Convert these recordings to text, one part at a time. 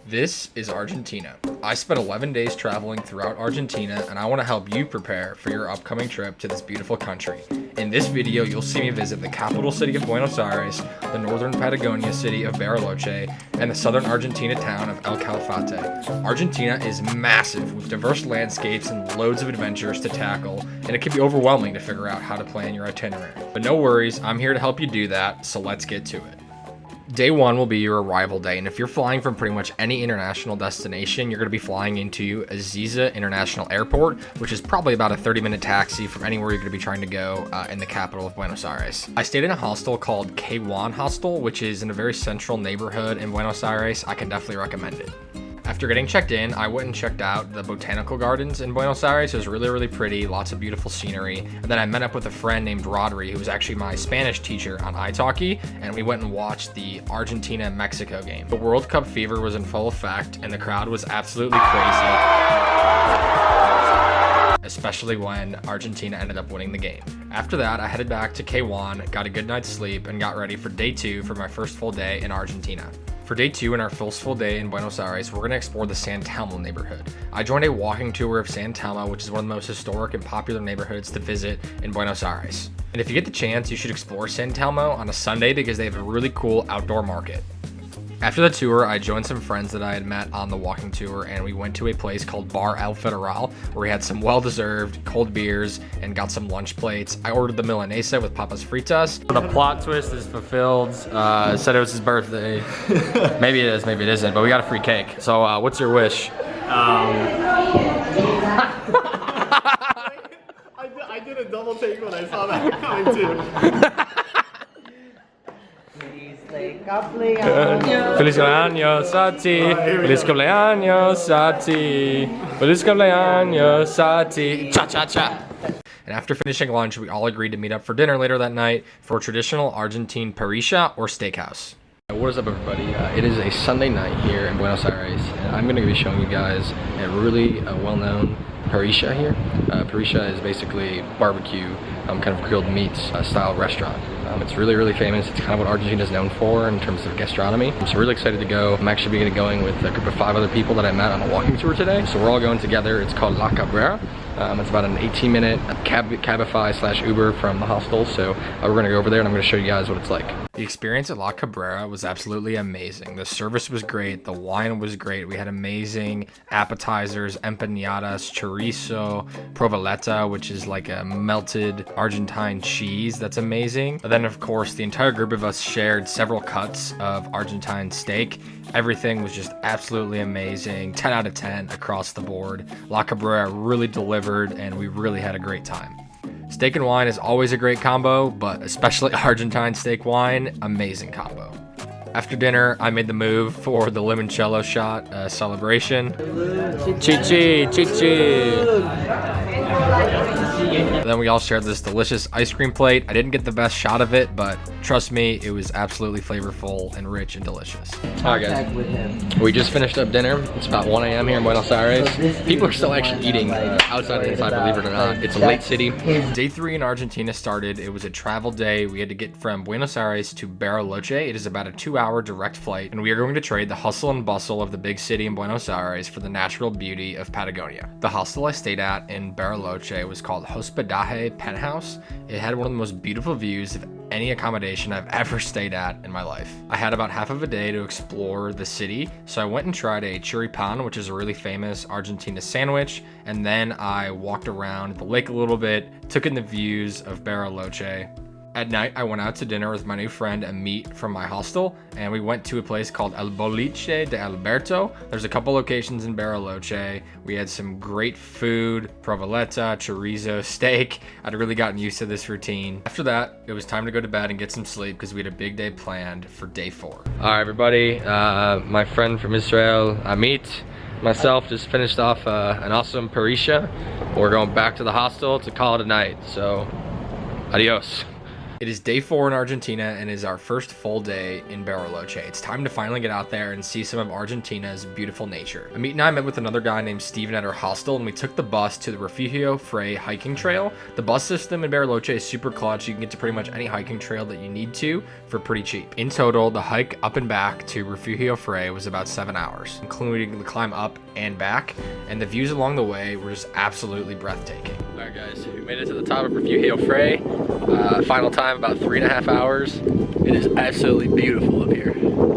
This is Argentina. I spent 11 days traveling throughout Argentina, and I want to help you prepare for your upcoming trip to this beautiful country. In this video, you'll see me visit the capital city of Buenos Aires, the northern Patagonia city of Bariloche, and the southern Argentina town of El Calafate. Argentina is massive with diverse landscapes and loads of adventures to tackle, and it can be overwhelming to figure out how to plan your itinerary. But no worries, I'm here to help you do that, so let's get to it. Day one will be your arrival day, and if you're flying from pretty much any international destination, you're going to be flying into Ezeiza International Airport, which is probably about a 30-minute taxi from anywhere you're going to be trying to go in the capital of Buenos Aires. I stayed in a hostel called Juan Hostel, which is in a very central neighborhood in Buenos Aires. I can definitely recommend it. After getting checked in, I went and checked out the Botanical Gardens in Buenos Aires. It was really, really pretty, lots of beautiful scenery. And then I met up with a friend named Rodri, who was actually my Spanish teacher on italki, and we went and watched the Argentina-Mexico game. The World Cup fever was in full effect, and the crowd was absolutely crazy, especially when Argentina ended up winning the game. After that, I headed back to K1, got a good night's sleep, and got ready for day two for my first full day in Argentina. For day two in our first full day in Buenos Aires, we're going to explore the San Telmo neighborhood. I joined a walking tour of San Telmo, which is one of the most historic and popular neighborhoods to visit in Buenos Aires. And if you get the chance, you should explore San Telmo on a Sunday because they have a really cool outdoor market. After the tour, I joined some friends that I had met on the walking tour, and we went to a place called Bar El Federal, where we had some well-deserved cold beers and got some lunch plates. I ordered the Milanesa with papas fritas. The plot twist is fulfilled. Said it was his birthday. Maybe it is, maybe it isn't, but we got a free cake. So what's your wish? I did a double take when I saw that coming too. Feliz cumpleaños a ti, feliz cumpleaños a ti, feliz cumpleaños a ti, cha-cha-cha. And after finishing lunch, we all agreed to meet up for dinner later that night for a traditional Argentine parrilla or steakhouse. What is up, everybody? It is a Sunday night here in Buenos Aires, and I'm going to be showing you guys a really well-known parrilla here. Parrilla is basically barbecue, kind of grilled meats style restaurant. It's really, really famous. It's kind of what Argentina is known for in terms of gastronomy. I'm so really excited to go. I'm actually going with a group of 5 other people that I met on a walking tour today. So we're all going together. It's called La Cabrera. It's about an 18-minute Cabify / Uber from the hostel. So we're gonna go over there and I'm gonna show you guys what it's like. The experience at La Cabrera was absolutely amazing. The service was great. The wine was great. We had amazing appetizers, empanadas, chorizo, provoleta, which is like a melted Argentine cheese that's amazing. And then, of course, the entire group of us shared several cuts of Argentine steak. Everything was just absolutely amazing. 10 out of 10 across the board. La Cabrera really delivered, and we really had a great time. Steak and wine is always a great combo, but especially Argentine steak wine, amazing combo. After dinner, I made the move for the limoncello shot celebration. Chichi, chichi. Then we all shared this delicious ice cream plate. I didn't get the best shot of it, but trust me, it was absolutely flavorful and rich and delicious. Alright guys, we just finished up dinner. It's about 1 a.m. here in Buenos Aires. People are still actually eating outside and inside, believe it or not. It's a late city. Day 3 in Argentina started. It was a travel day. We had to get from Buenos Aires to Bariloche. It is about a 2-hour direct flight, and we are going to trade the hustle and bustle of the big city in Buenos Aires for the natural beauty of Patagonia. The hostel I stayed at in Bariloche was called Hospedaje Penthouse. It had one of the most beautiful views of any accommodation I've ever stayed at in my life. I had about half of a day to explore the city, so I went and tried a choripan, which is a really famous Argentina sandwich, and then I walked around the lake a little bit, took in the views of Bariloche. At night, I went out to dinner with my new friend Amit from my hostel, and we went to a place called El Boliche de Alberto. There's a couple locations in Bariloche. We had some great food, provoleta, chorizo, steak. I'd really gotten used to this routine. After that, it was time to go to bed and get some sleep because we had a big day planned for day 4. All right, everybody. My friend from Israel, Amit, myself just finished off an awesome parrilla. We're going back to the hostel to call it a night, so adios. It is day 4 in Argentina and is our first full day in Bariloche. It's time to finally get out there and see some of Argentina's beautiful nature. Amit and I met with another guy named Steven at our hostel, and we took the bus to the Refugio Fray hiking trail. The bus system in Bariloche is super clutch. You can get to pretty much any hiking trail that you need to for pretty cheap. In total, the hike up and back to Refugio Fray was about 7 hours, including the climb up and back, and the views along the way were just absolutely breathtaking. All right, guys, we made it to the top of Refugio Fray. Final time about 3.5 hours. It is absolutely beautiful up here.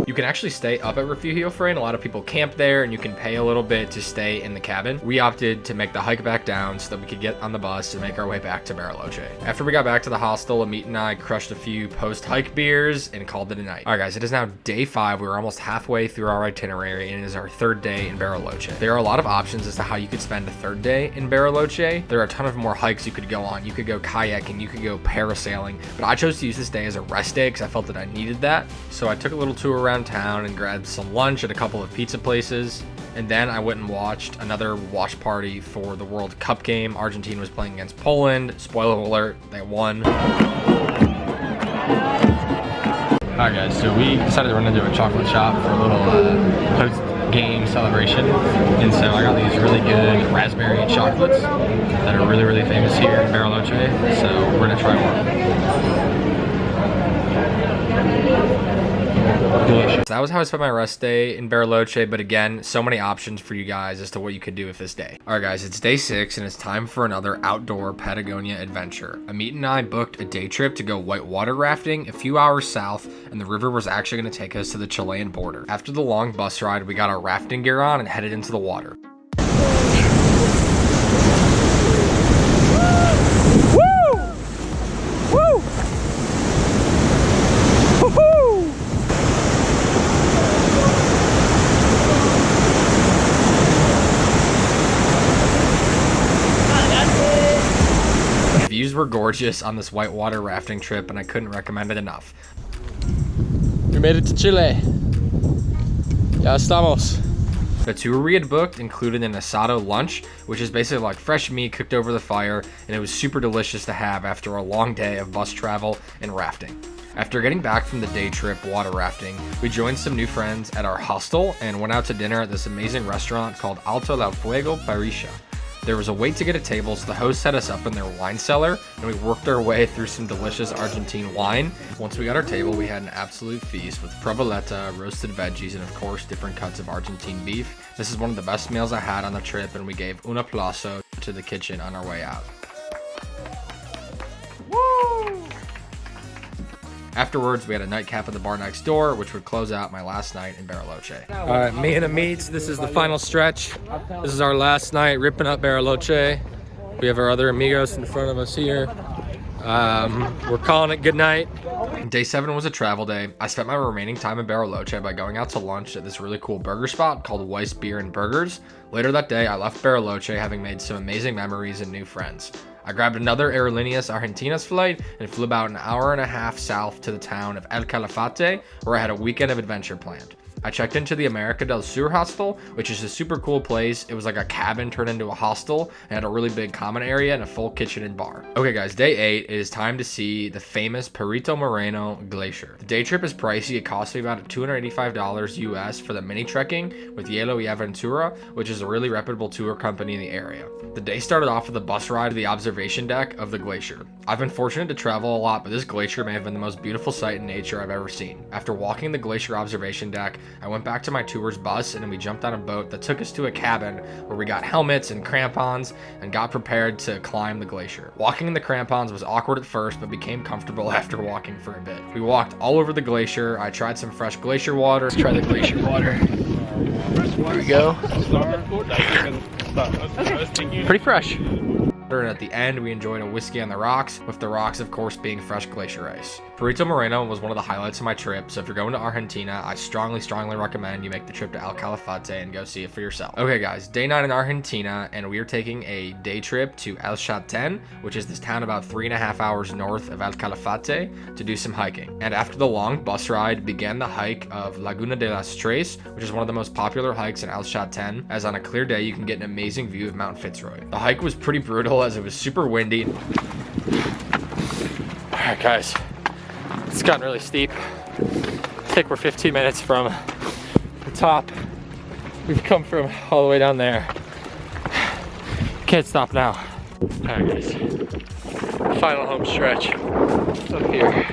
You can actually stay up at Refugio Fray, and a lot of people camp there, and you can pay a little bit to stay in the cabin. We opted to make the hike back down so that we could get on the bus and make our way back to Bariloche. After we got back to the hostel, Amit and I crushed a few post-hike beers and called it a night. All right, guys, it is now day 5. We were almost halfway through our itinerary, and it is our 3rd day in Bariloche. There are a lot of options as to how you could spend a 3rd day in Bariloche. There are a ton of more hikes you could go on. You could go kayaking, you could go parasailing, but I chose to use this day as a rest day because I felt that I needed that. So I took a little tour around town and grabbed some lunch at a couple of pizza places, and then I went and watched another watch party for the World Cup game. Argentina was playing against Poland. Spoiler alert, they won. Alright guys, so we decided to run into a chocolate shop for a little post-game celebration, and so I got these really good raspberry chocolates that are really, really famous here in Bariloche, so we're gonna try one. Delicious. That was how I spent my rest day in Bariloche, but again, so many options for you guys as to what you could do with this day. Alright guys, it's day 6 and it's time for another outdoor Patagonia adventure. Amit and I booked a day trip to go whitewater rafting a few hours south, and the river was actually going to take us to the Chilean border. After the long bus ride, we got our rafting gear on and headed into the water. Views were gorgeous on this whitewater rafting trip, and I couldn't recommend it enough. We made it to Chile. Ya estamos. The tour we had booked included an asado lunch, which is basically like fresh meat cooked over the fire, and it was super delicious to have after a long day of bus travel and rafting. After getting back from the day trip water rafting, we joined some new friends at our hostel and went out to dinner at this amazing restaurant called Alto Fuego Parrilla. There was a wait to get a table, so the host set us up in their wine cellar, and we worked our way through some delicious Argentine wine. Once we got our table, we had an absolute feast with provoleta, roasted veggies, and of course, different cuts of Argentine beef. This is one of the best meals I had on the trip, and we gave un aplauso to the kitchen on our way out. Woo! Afterwards, we had a nightcap at the bar next door, which would close out my last night in Bariloche. All right, me and Amit, this is the final stretch. This is our last night ripping up Bariloche. We have our other amigos in front of us here. We're calling it good night. Day 7 was a travel day. I spent my remaining time in Bariloche by going out to lunch at this really cool burger spot called Weiss Beer and Burgers. Later that day, I left Bariloche having made some amazing memories and new friends. I grabbed another Aerolíneas Argentinas flight and flew about an hour and a half south to the town of El Calafate, where I had a weekend of adventure planned. I checked into the America del Sur Hostel, which is a super cool place. It was like a cabin turned into a hostel and had a really big common area and a full kitchen and bar. Okay guys, day 8, it is time to see the famous Perito Moreno glacier. The day trip is pricey. It cost me about $285 US for the mini trekking with Hielo y Aventura, which is a really reputable tour company in the area. The day started off with a bus ride to the observation deck of the glacier. I've been fortunate to travel a lot, but this glacier may have been the most beautiful sight in nature I've ever seen. After walking the glacier observation deck, I went back to my tour's bus and then we jumped on a boat that took us to a cabin where we got helmets and crampons and got prepared to climb the glacier. Walking in the crampons was awkward at first, but became comfortable after walking for a bit. We walked all over the glacier. I tried some fresh glacier water. Let's try the glacier water. There we go. Pretty fresh. And at the end, we enjoyed a whiskey on the rocks, with the rocks, of course, being fresh glacier ice. Perito Moreno was one of the highlights of my trip, so if you're going to Argentina, I strongly recommend you make the trip to El Calafate and go see it for yourself. Okay, guys, day 9 in Argentina, and we are taking a day trip to El Chalten, which is this town about 3.5 hours north of El Calafate, to do some hiking. And after the long bus ride, began the hike of Laguna de las Tres, which is one of the most popular hikes in El Chalten, as on a clear day, you can get an amazing view of Mount Fitzroy. The hike was pretty brutal as it was super windy. Alright guys, It's gotten really steep. I think we're 15 minutes from the top. We've come from all the way down there. Can't stop now. Alright guys, final home stretch up here.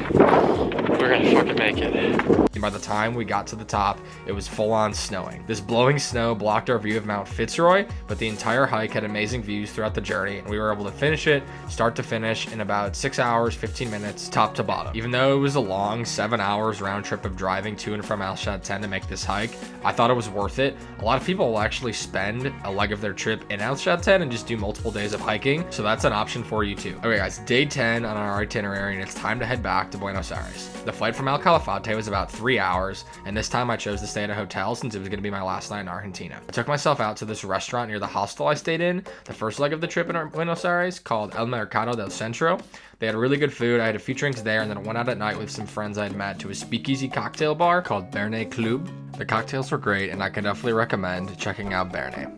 We're gonna fucking make it. By the time we got to the top, it was full on snowing. This blowing snow blocked our view of Mount Fitzroy, but the entire hike had amazing views throughout the journey, and we were able to finish it, start to finish, in about 6 hours, 15 minutes, top to bottom. Even though it was a long 7 hours round trip of driving to and from Chalten to make this hike, I thought it was worth it. A lot of people will actually spend a leg of their trip in Chalten and just do multiple days of hiking, so that's an option for you too. Okay guys, day 10 on our itinerary, and it's time to head back to Buenos Aires. The flight from Calafate was about 3 hours, and this time I chose to stay at a hotel since it was going to be my last night in Argentina. I took myself out to this restaurant near the hostel I stayed in, the first leg of the trip in Buenos Aires, called El Mercado del Centro. They had really good food. I had a few drinks there, and then I went out at night with some friends I had met to a speakeasy cocktail bar called Bernet Club. The cocktails were great, and I can definitely recommend checking out Bernet.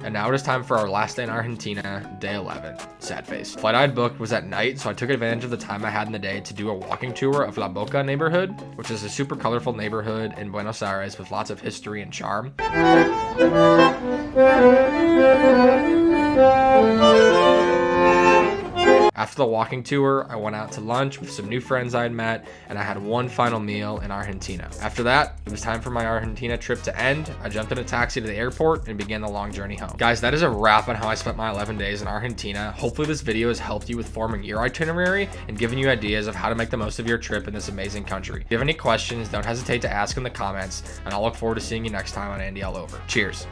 And now it is time for our last day in Argentina, day 11. Sad face. The flight I had booked was at night, so I took advantage of the time I had in the day to do a walking tour of La Boca neighborhood, which is a super colorful neighborhood in Buenos Aires with lots of history and charm. After the walking tour, I went out to lunch with some new friends I had met, and I had one final meal in Argentina. After that, it was time for my Argentina trip to end. I jumped in a taxi to the airport and began the long journey home. Guys, that is a wrap on how I spent my 11 days in Argentina. Hopefully this video has helped you with forming your itinerary and giving you ideas of how to make the most of your trip in this amazing country. If you have any questions, don't hesitate to ask in the comments, and I'll look forward to seeing you next time on Andy All Over. Cheers.